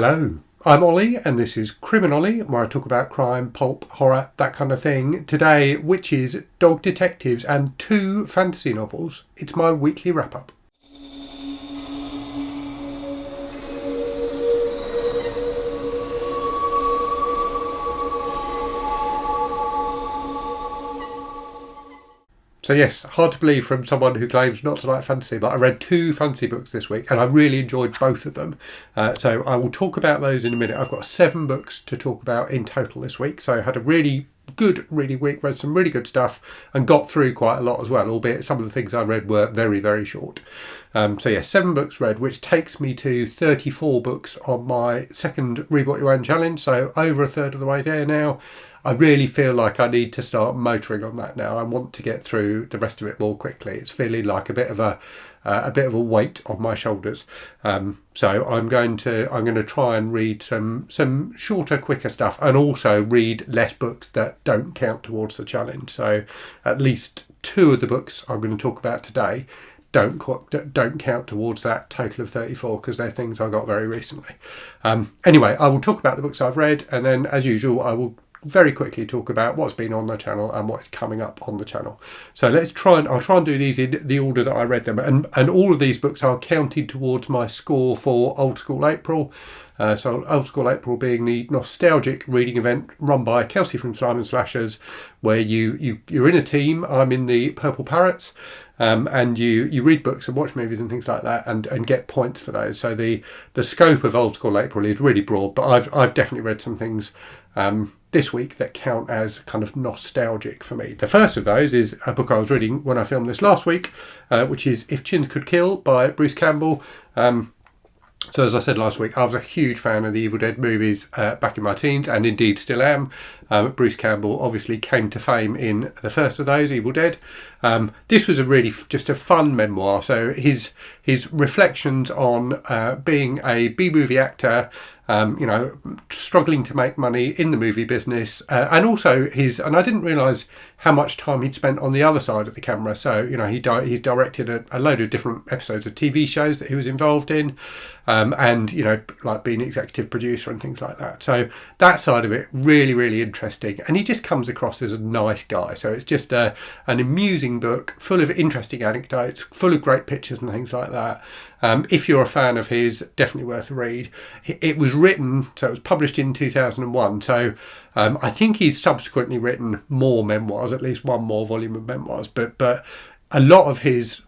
Hello, I'm Ollie and this is Criminally, where I talk about crime, pulp, horror, that kind of thing. Today, witches, dog detectives and 2 fantasy novels. It's my weekly wrap-up. So yes, hard to believe from someone who claims not to like fantasy, but I read 2 fantasy books this week and I really enjoyed both of them. So I will talk about those in a minute. I've got 7 books to talk about in total this week. So I had a really good reading week, read some really good stuff and got through quite a lot as well, albeit some of the things I read were very, very short. So yeah, 7 books read, which takes me to 34 books on my second Read What You Own challenge. So over a third of the way there now. I really feel like I need to start motoring on that now. I want to get through the rest of it more quickly. It's feeling like a bit of a weight on my shoulders. So I'm going to try and read some shorter, quicker stuff, and also read less books that don't count towards the challenge. So at least 2 of the books I'm going to talk about today don't count towards that total of 34 because they're things I got very recently. Anyway, I will talk about the books I've read, and then as usual I will very quickly talk about what's been on the channel and what's coming up on the channel. So I'll try and do these in the order that I read them, and all of these books are counted towards my score for Old School April. So Old School April being the nostalgic reading event run by Kelsey from Simon Slashers, where you're in a team. I'm in the Purple Parrots, and you read books and watch movies and things like that, and get points for those. So the scope of Old School April is really broad, but I've definitely read some things this week that count as kind of nostalgic for me. The first of those is a book I was reading when I filmed this last week, which is If Chins Could Kill by Bruce Campbell. So as I said last week, I was a huge fan of the Evil Dead movies back in my teens, and indeed still am. Bruce Campbell obviously came to fame in the first of those, Evil Dead. This was just a fun memoir. So his reflections on being a B-movie actor, struggling to make money in the movie business, and also and I didn't realise how much time he'd spent on the other side of the camera. So, he's directed a load of different episodes of TV shows that he was involved in, and, like being executive producer and things like that. So that side of it, really, really interesting. And he just comes across as a nice guy. So it's just an amusing book, full of interesting anecdotes, full of great pictures and things like that. If you're a fan of his, definitely worth a read. It was written, so it was published in 2001. So I think he's subsequently written more memoirs, at least one more volume of memoirs. But a lot of his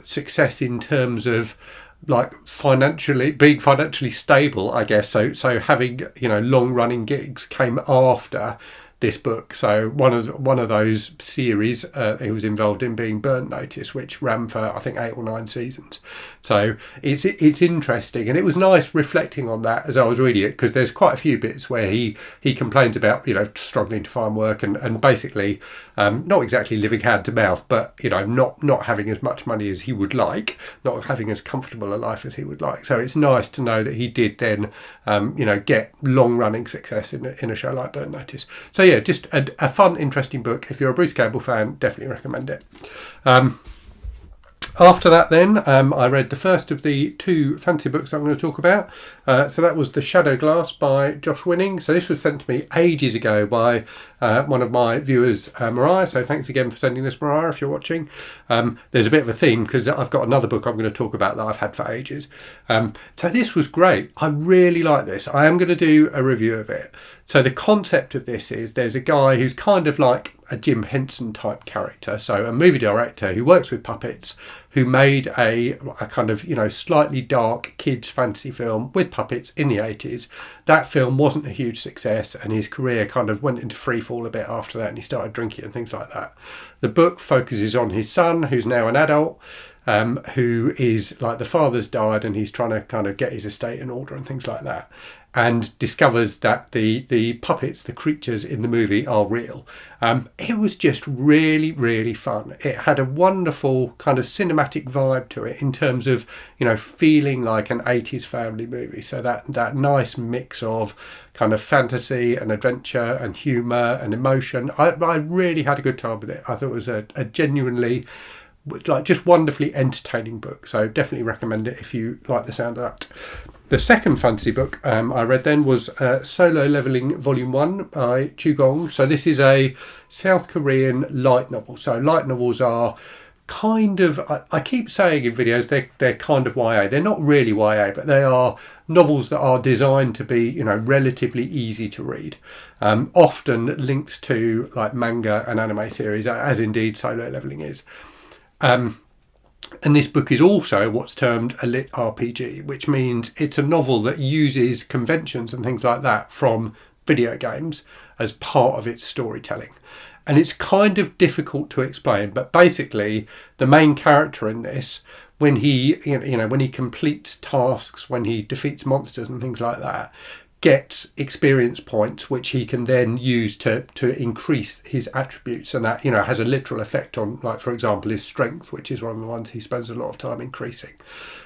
success in terms of like being financially stable, I guess. So having long running gigs came after this book. So one of those series he was involved in being Burnt Notice, which ran for I think 8 or 9 seasons. So it's interesting, and it was nice reflecting on that as I was reading it, because there's quite a few bits where he complains about struggling to find work and basically not exactly living hand to mouth, but not having as much money as he would like, not having as comfortable a life as he would like. So it's nice to know that he did then get long running success in a show like Burnt Notice. So yeah, just a fun, interesting book. If you're a Bruce Campbell fan, definitely recommend it. After that then, I read the first of the 2 fantasy books that I'm going to talk about. So that was The Shadow Glass by Josh Winning. So this was sent to me ages ago by one of my viewers, Mariah. So thanks again for sending this, Mariah, if you're watching. There's a bit of a theme because I've got another book I'm going to talk about that I've had for ages. So this was great. I really like this. I am going to do a review of it. So the concept of this is there's a guy who's kind of like a Jim Henson type character. So a movie director who works with puppets, who made a kind of, slightly dark kids fantasy film with puppets in the 80s. That film wasn't a huge success, and his career kind of went into free fall a bit after that, and he started drinking and things like that. The book focuses on his son, who's now an adult, who is like the father's died and he's trying to kind of get his estate in order and things like that, and discovers that the puppets, the creatures in the movie, are real. It was just really, really fun. It had a wonderful kind of cinematic vibe to it in terms of, feeling like an 80s family movie. So that nice mix of kind of fantasy and adventure and humour and emotion. I really had a good time with it. I thought it was a genuinely like just wonderfully entertaining book. So definitely recommend it if you like the sound of that. The second fantasy book I read then was Solo Leveling Volume 1 by Chugong. So this is a South Korean light novel. So light novels are kind of, I keep saying in videos, they're kind of YA. They're not really YA, but they are novels that are designed to be, you know, relatively easy to read. Often linked to like manga and anime series, as indeed Solo Leveling is. And this book is also what's termed a lit RPG, which means it's a novel that uses conventions and things like that from video games as part of its storytelling. And it's kind of difficult to explain, but basically the main character in this, when he, when he completes tasks, when he defeats monsters and things like that, gets experience points which he can then use to increase his attributes, and that, you know, has a literal effect on, like, for example, his strength, which is one of the ones he spends a lot of time increasing.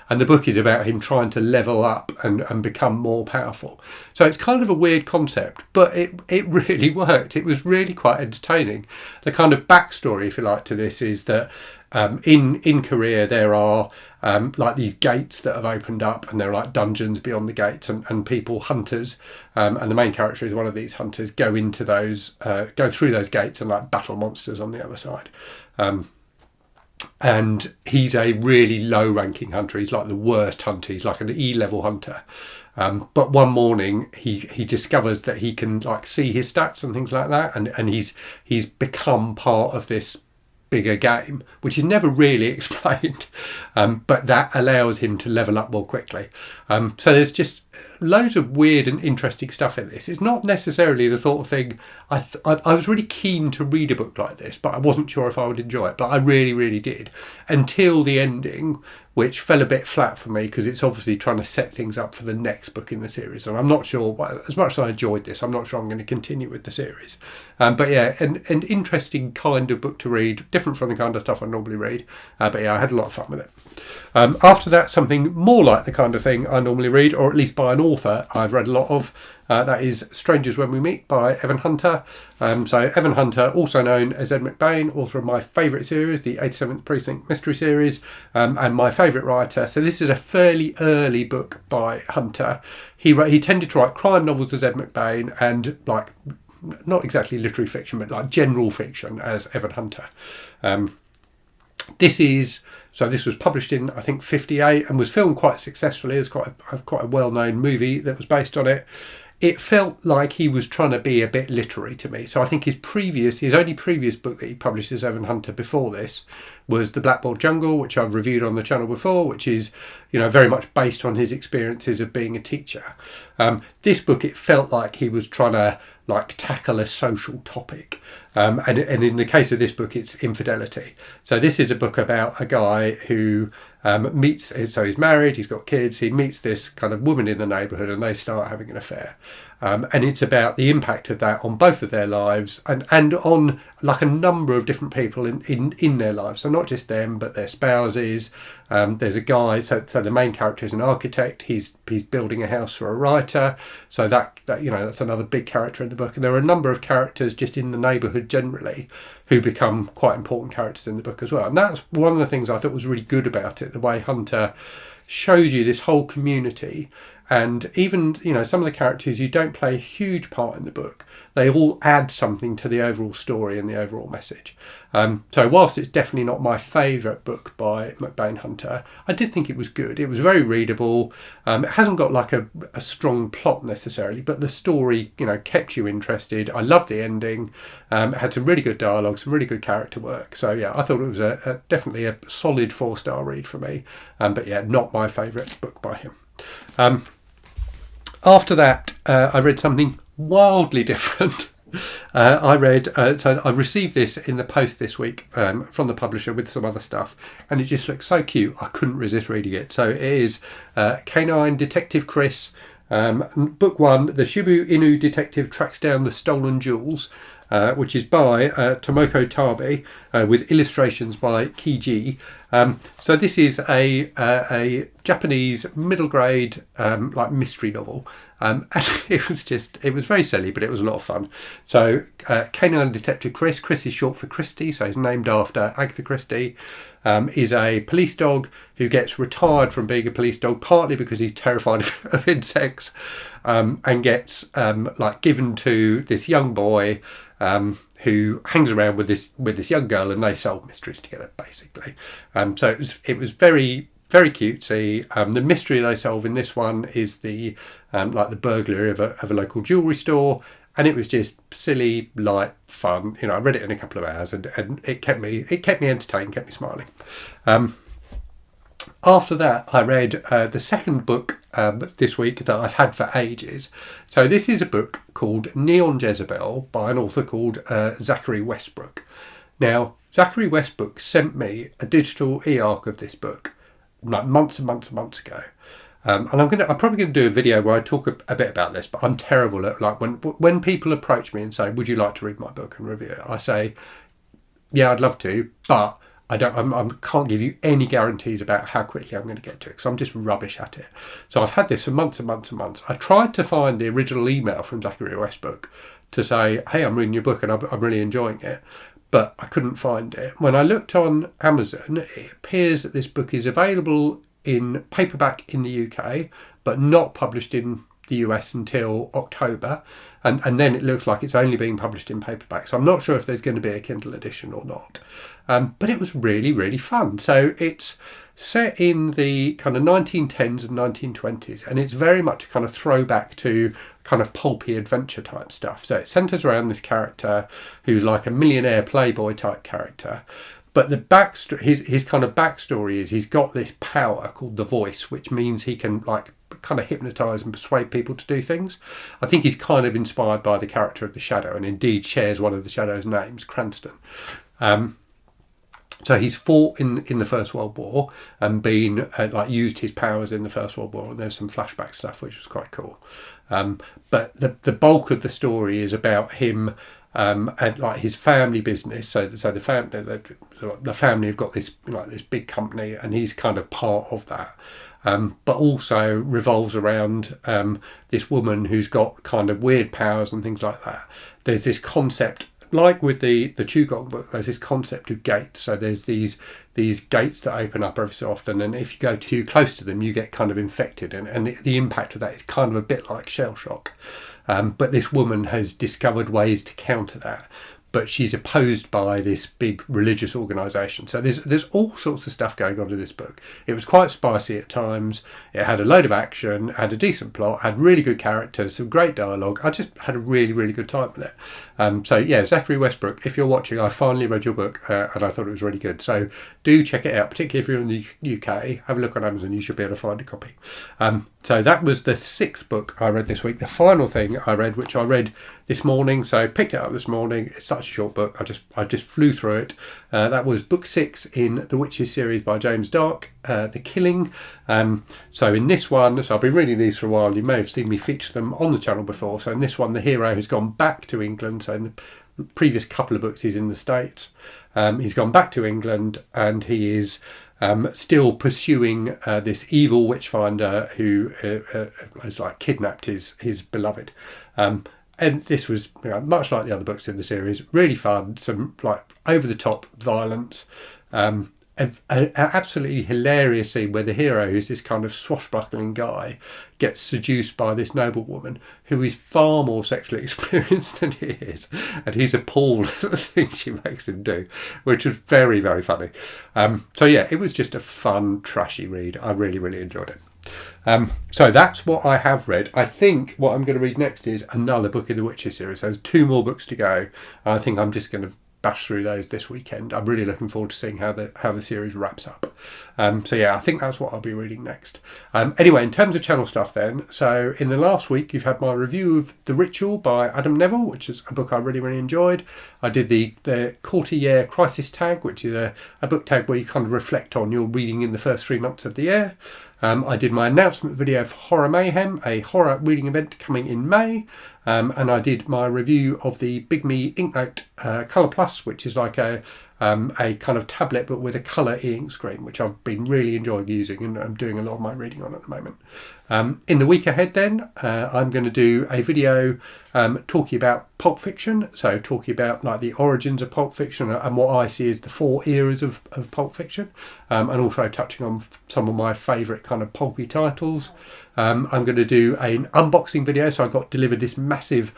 And the book is about him trying to level up and become more powerful. So it's kind of a weird concept, but it really worked. It was really quite entertaining. The kind of backstory, if you like, to this is that in Korea there are like these gates that have opened up, and there are like dungeons beyond the gates, and people, hunters, and the main character is one of these hunters, go into those, go through those gates and like battle monsters on the other side. And he's a really low ranking hunter. He's like the worst hunter. He's like an E-level hunter. But one morning he discovers that he can like see his stats and things like that, and he's become part of this bigger game, which is never really explained, but that allows him to level up more quickly. So there's just loads of weird and interesting stuff in this. It's not necessarily the sort of thing I was really keen to read a book like this, but I wasn't sure if I would enjoy it, but I really, really did, until the ending, which fell a bit flat for me because it's obviously trying to set things up for the next book in the series, and I'm not sure, as much as I enjoyed this, I'm not sure I'm going to continue with the series. But yeah, an interesting kind of book to read, different from the kind of stuff I normally read, but yeah, I had a lot of fun with it. After that, something more like the kind of thing I normally read, or at least by an author I've read a lot of, that is Strangers When We Meet by Evan Hunter. So Evan Hunter, also known as Ed McBain, author of my favourite series, the 87th Precinct Mystery Series, and my favourite writer. So this is a fairly early book by Hunter. He tended to write crime novels as Ed McBain, and like, not exactly literary fiction, but like general fiction as Evan Hunter. This was published in, I think, 1958 and was filmed quite successfully. It's quite a well-known movie that was based on it. It felt like he was trying to be a bit literary to me. So I think his only previous book that he published as Evan Hunter before this was The Blackboard Jungle, which I've reviewed on the channel before, which is, you know, very much based on his experiences of being a teacher. This book, it felt like he was trying to like tackle a social topic. And in the case of this book, it's infidelity. So this is a book about a guy who so he's married, he's got kids, he meets this kind of woman in the neighbourhood, and they start having an affair. And it's about the impact of that on both of their lives, and on like a number of different people in their lives. So not just them, but their spouses. There's a guy, so the main character is an architect. He's building a house for a writer. So that that's another big character in the book. And there are a number of characters just in the neighbourhood generally who become quite important characters in the book as well. And that's one of the things I thought was really good about it, the way Hunter shows you this whole community. And even, some of the characters, you don't play a huge part in the book. They all add something to the overall story and the overall message. So whilst it's definitely not my favourite book by McBain Hunter, I did think it was good. It was very readable. It hasn't got like a strong plot necessarily, but the story, kept you interested. I loved the ending. It had some really good dialogue, some really good character work. So yeah, I thought it was definitely a solid 4-star read for me. But yeah, not my favourite book by him. After that, I read something wildly different. I received this in the post this week from the publisher with some other stuff, and it just looks so cute. I couldn't resist reading it. So it is Canine Detective Chris, Book 1, The Shibu Inu Detective Tracks Down the Stolen Jewels, which is by Tomoko Tabe, with illustrations by Kiji. So this is a Japanese middle grade like mystery novel. And it was very silly, but it was a lot of fun. So Canine Detective Chris is short for Christie, so he's named after Agatha Christie, is a police dog who gets retired from being a police dog, partly because he's terrified of insects, and gets like given to this young boy who hangs around with this young girl, and they solve mysteries together, basically. So it was very, very cutesy. The mystery they solve in this one is the like the burglary of a local jewellery store, and it was just silly, light, fun. You know, I read it in a couple of hours, and it kept me entertained, kept me smiling. After that, I read the second book this week that I've had for ages. So this is a book called Neon Jezebel by an author called Zachary Westbrook. Now, Zachary Westbrook sent me a digital e-arc of this book like months and months and months ago. And I'm probably going to do a video where I talk a bit about this, but I'm terrible at like when people approach me and say, "Would you like to read my book and review it?" I say, "Yeah, I'd love to, but I can't give you any guarantees about how quickly I'm going to get to it because I'm just rubbish at it." So I've had this for months and months and months. I tried to find the original email from Zachary Westbrook to say, "Hey, I'm reading your book and I'm really enjoying it," but I couldn't find it. When I looked on Amazon, it appears that this book is available in paperback in the UK, but not published in the US until October. And then it looks like it's only being published in paperback. So I'm not sure if there's going to be a Kindle edition or not. But it was really, really fun. So it's set in the kind of 1910s and 1920s, and it's very much a kind of throwback to kind of pulpy adventure type stuff. So it centres around this character who's like a millionaire playboy type character. But the backstory, his kind of backstory is he's got this power called the Voice, which means he can like kind of hypnotise and persuade people to do things. I think he's kind of inspired by the character of the Shadow, and indeed shares one of the Shadow's names, Cranston. So he's fought in the First World War and been like used his powers in the First World War, and there's some flashback stuff which was quite cool. But the bulk of the story is about him. And like his family business, so the family have got this like this big company, and he's kind of part of that. But also revolves around this woman who's got kind of weird powers and things like that. There's this concept, like with the Chugong book, there's this concept of gates. So there's these gates that open up every so often, and if you go too close to them, you get kind of infected, and the impact of that is kind of a bit like shell shock. But this woman has discovered ways to counter that. But she's opposed by this big religious organisation. So there's all sorts of stuff going on in this book. It was quite spicy at times. It had a load of action, had a decent plot, had really good characters, some great dialogue. I just had a really, really good time with it. So yeah, Zachary Westbrook, if you're watching, I finally read your book and I thought it was really good. So do check it out, particularly if you're in the UK. Have a look on Amazon, you should be able to find a copy. So that was the 6th book I read this week. The final thing I read, which I read this morning, so I picked it up this morning. It's such a short book. I just flew through it. That was book 6 in the Witches series by James Darke, The Killing. So in this one, so I've been reading these for a while. You may have seen me feature them on the channel before. So in this one, the hero has gone back to England. So in the previous couple of books, he's in the States. He's gone back to England, and he is still pursuing this evil witchfinder who has like kidnapped his beloved. And this was much like the other books in the series, really fun, some like over the top violence, an absolutely hilarious scene where the hero, who's this kind of swashbuckling guy, gets seduced by this noblewoman who is far more sexually experienced than he is, and he's appalled at the things she makes him do, which was very, very funny. So yeah, it was just a fun, trashy read. I really, really enjoyed it. So that's what I have read. I think what I'm going to read next is another book in the Witches series. There's 2 more books to go. I think I'm just going to bash through those this weekend. I'm really looking forward to seeing how the series wraps up. So yeah, I think that's what I'll be reading next. Anyway, in terms of channel stuff then, so in the last week you've had my review of The Ritual by Adam Neville, which is a book I really, really enjoyed. I did the quarter-year crisis tag, which is a book tag where you kind of reflect on your reading in the first 3 months of the year. I did my announcement video for Horror Mayhem, a horror reading event coming in May. And I did my review of the Big Me Inknote Colour Plus, which is like a a kind of tablet but with a colour e-ink screen, which I've been really enjoying using and I'm doing a lot of my reading on at the moment. In the week ahead then, I'm going to do a video talking about Pulp Fiction, so talking about like the origins of Pulp Fiction and what I see as the 4 eras of Pulp Fiction, and also touching on some of my favourite kind of pulpy titles. I'm going to do an unboxing video, so I got delivered this massive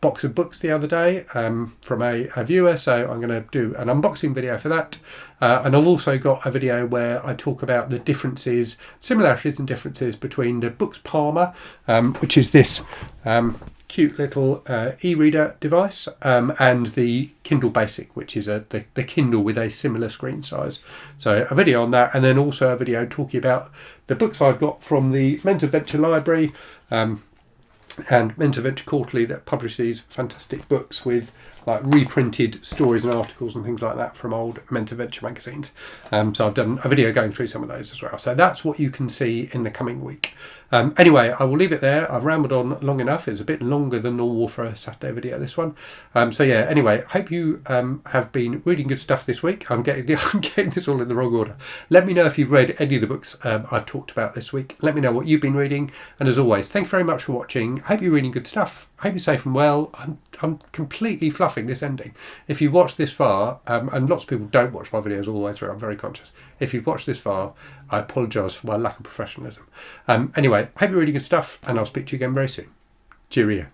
box of books the other day from a viewer, so I'm going to do an unboxing video for that. And I've also got a video where I talk about the differences, similarities and differences between the Books Palmer, which is this cute little e-reader device, and the Kindle Basic, which is the Kindle with a similar screen size. So a video on that, and then also a video talking about the books I've got from the Men's Adventure Library and Men's Adventure Quarterly that publish these fantastic books with like reprinted stories and articles and things like that from old Men's Adventure magazines. So I've done a video going through some of those as well. So that's what you can see in the coming week. Anyway, I will leave it there. I've rambled on long enough. It's a bit longer than normal for a Saturday video, this one. So yeah, anyway, hope you have been reading good stuff this week. I'm getting this all in the wrong order. Let me know if you've read any of the books I've talked about this week. Let me know what you've been reading. And as always, thanks very much for watching. Hope you're reading good stuff. Hope you're safe and well. I'm completely fluffing this ending. If you've watched this far, and lots of people don't watch my videos all the way through, I'm very conscious. If you've watched this far, I apologise for my lack of professionalism. Anyway, hope you're reading good stuff, and I'll speak to you again very soon. Cheerio.